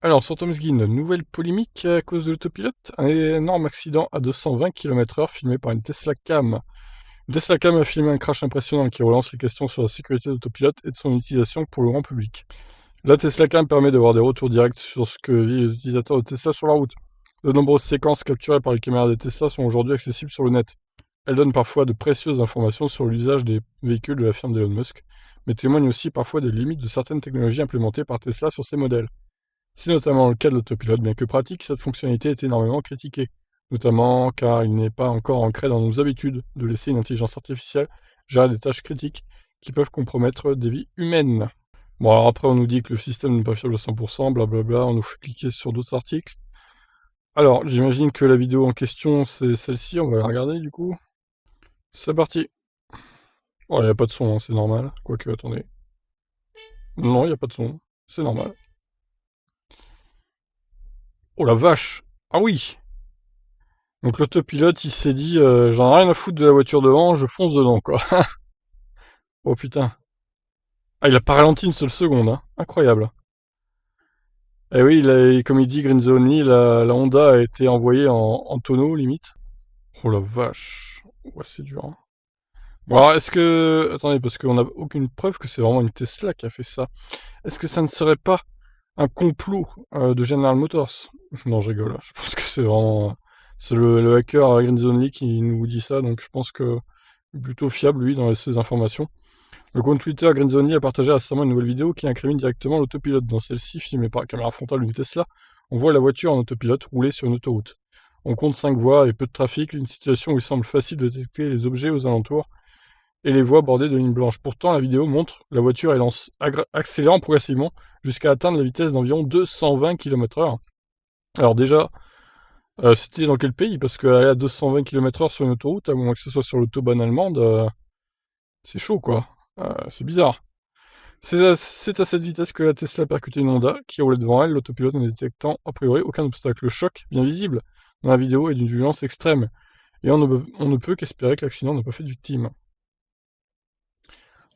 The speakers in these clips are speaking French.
Alors, sur Tom's Guide, nouvelle polémique à cause de l'autopilote. Un énorme accident à 220 km/h filmé par une Tesla Cam. Une Tesla Cam a filmé un crash impressionnant qui relance les questions sur la sécurité de l'autopilote et de son utilisation pour le grand public. La Tesla Cam permet d'avoir des retours directs sur ce que vivent les utilisateurs de Tesla sur la route. De nombreuses séquences capturées par les caméras des Tesla sont aujourd'hui accessibles sur le net. Elles donnent parfois de précieuses informations sur l'usage des véhicules de la firme d'Elon Musk, mais témoignent aussi parfois des limites de certaines technologies implémentées par Tesla sur ces modèles. C'est notamment le cas de l'autopilote, bien que pratique, cette fonctionnalité est énormément critiquée, notamment car il n'est pas encore ancré dans nos habitudes de laisser une intelligence artificielle gérer des tâches critiques qui peuvent compromettre des vies humaines. Bon, alors après on nous dit que le système n'est pas fiable à 100%, blablabla, on nous fait cliquer sur d'autres articles. Alors, j'imagine que la vidéo en question, c'est celle-ci, on va la regarder du coup. C'est parti. Oh, il n'y a pas de son, hein, c'est normal. Quoique, attendez. Non, il n'y a pas de son, c'est normal. Oh la vache! Ah oui! Donc l'autopilote, il s'est dit, j'en ai rien à foutre de la voiture devant, je fonce dedans, quoi. Oh putain. Ah, il a pas ralenti une seule seconde, hein. Incroyable. Et oui, comme il dit Green Zone Lee, la Honda a été envoyée en tonneau, limite. Oh la vache. Ouais, c'est dur, hein. Bon, alors, est-ce que... Attendez, parce qu'on n'a aucune preuve que c'est vraiment une Tesla qui a fait ça. Est-ce que ça ne serait pas un complot de General Motors? Non, je rigole. Je pense que c'est vraiment... C'est le hacker Green Zone Lee qui nous dit ça, donc je pense que plutôt fiable, lui, dans ses informations. Le compte Twitter Green Zone Lee a partagé récemment une nouvelle vidéo qui incrimine directement l'autopilote. Dans celle-ci, filmée par la caméra frontale d'une Tesla, on voit la voiture en autopilote rouler sur une autoroute. On compte 5 voies et peu de trafic, une situation où il semble facile de détecter les objets aux alentours et les voies bordées de lignes blanches. Pourtant, la vidéo montre la voiture accélérant progressivement jusqu'à atteindre la vitesse d'environ 220 km/h. Alors déjà, c'était dans quel pays? Parce qu'aller à 220 km/h sur une autoroute, à moins que ce soit sur l'autobahn allemande, c'est chaud quoi. C'est bizarre. C'est à cette vitesse que la Tesla a percuté une Honda qui roulait devant elle, l'autopilote ne détectant a priori aucun obstacle. Le choc, bien visible dans la vidéo, est d'une violence extrême, et on ne peut qu'espérer que l'accident n'a pas fait de victime.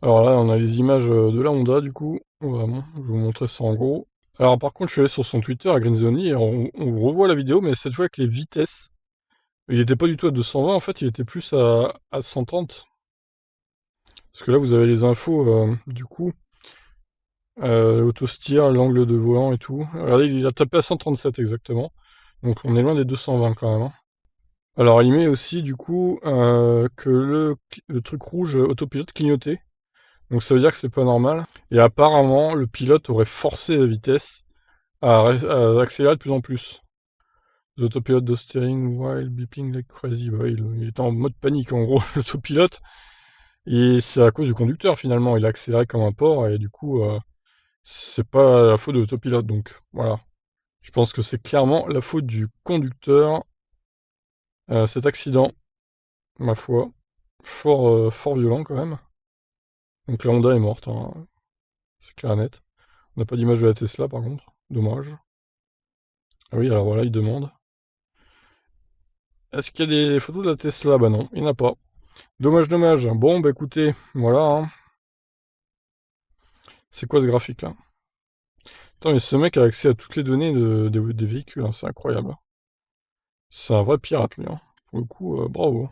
Alors là, on a les images de la Honda, du coup. Vraiment, je vais vous montrer ça en gros. Alors par contre, je suis allé sur son Twitter à Grenzoni et on revoit la vidéo, mais cette fois avec les vitesses. Il était pas du tout à 220, en fait, il était plus à 130. Parce que là, vous avez les infos, du coup. L'auto-steer, l'angle de volant et tout. Regardez, il a tapé à 137 exactement. Donc on est loin des 220 quand même, hein. Alors il met aussi, du coup, que le truc rouge autopilote clignotait. Donc ça veut dire que c'est pas normal. Et apparemment, le pilote aurait forcé la vitesse à accélérer de plus en plus. The autopilote de steering while beeping like crazy. Bah, il était en mode panique en gros, l'autopilote. Et c'est à cause du conducteur finalement. Il a accéléré comme un porc et du coup, c'est pas la faute de l'autopilote. Donc voilà. Je pense que c'est clairement la faute du conducteur. Cet accident, ma foi, fort violent quand même. Donc la Honda est morte, hein. C'est clair et net. On n'a pas d'image de la Tesla par contre. Dommage. Ah oui, alors voilà, il demande. Est-ce qu'il y a des photos de la Tesla? Bah non, il n'y en a pas. Dommage, dommage. Bon, bah écoutez, voilà, hein. C'est quoi ce graphique-là? Attends, mais ce mec a accès à toutes les données des véhicules, hein, c'est incroyable. C'est un vrai pirate, lui, hein. Pour le coup, bravo.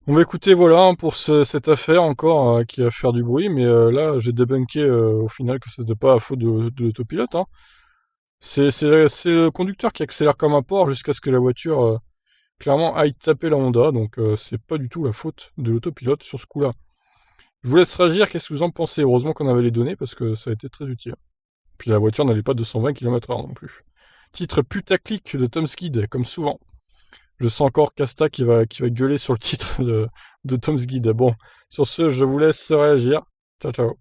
Bon bah écoutez, voilà, hein, pour cette affaire encore qui va faire du bruit, mais là, j'ai débunké au final que c'était pas à faute de l'autopilote, hein. C'est le conducteur qui accélère comme un porc jusqu'à ce que la voiture, clairement, aille taper la Honda, donc c'est pas du tout la faute de l'autopilote sur ce coup-là. Je vous laisse réagir, qu'est-ce que vous en pensez? Heureusement qu'on avait les données parce que ça a été très utile. Puis la voiture n'allait pas 220 km/h non plus. Titre putaclic de Tom's Guide, comme souvent. Je sens encore Casta qui va gueuler sur le titre de Tom's Guide. Bon, sur ce, je vous laisse réagir. Ciao, ciao.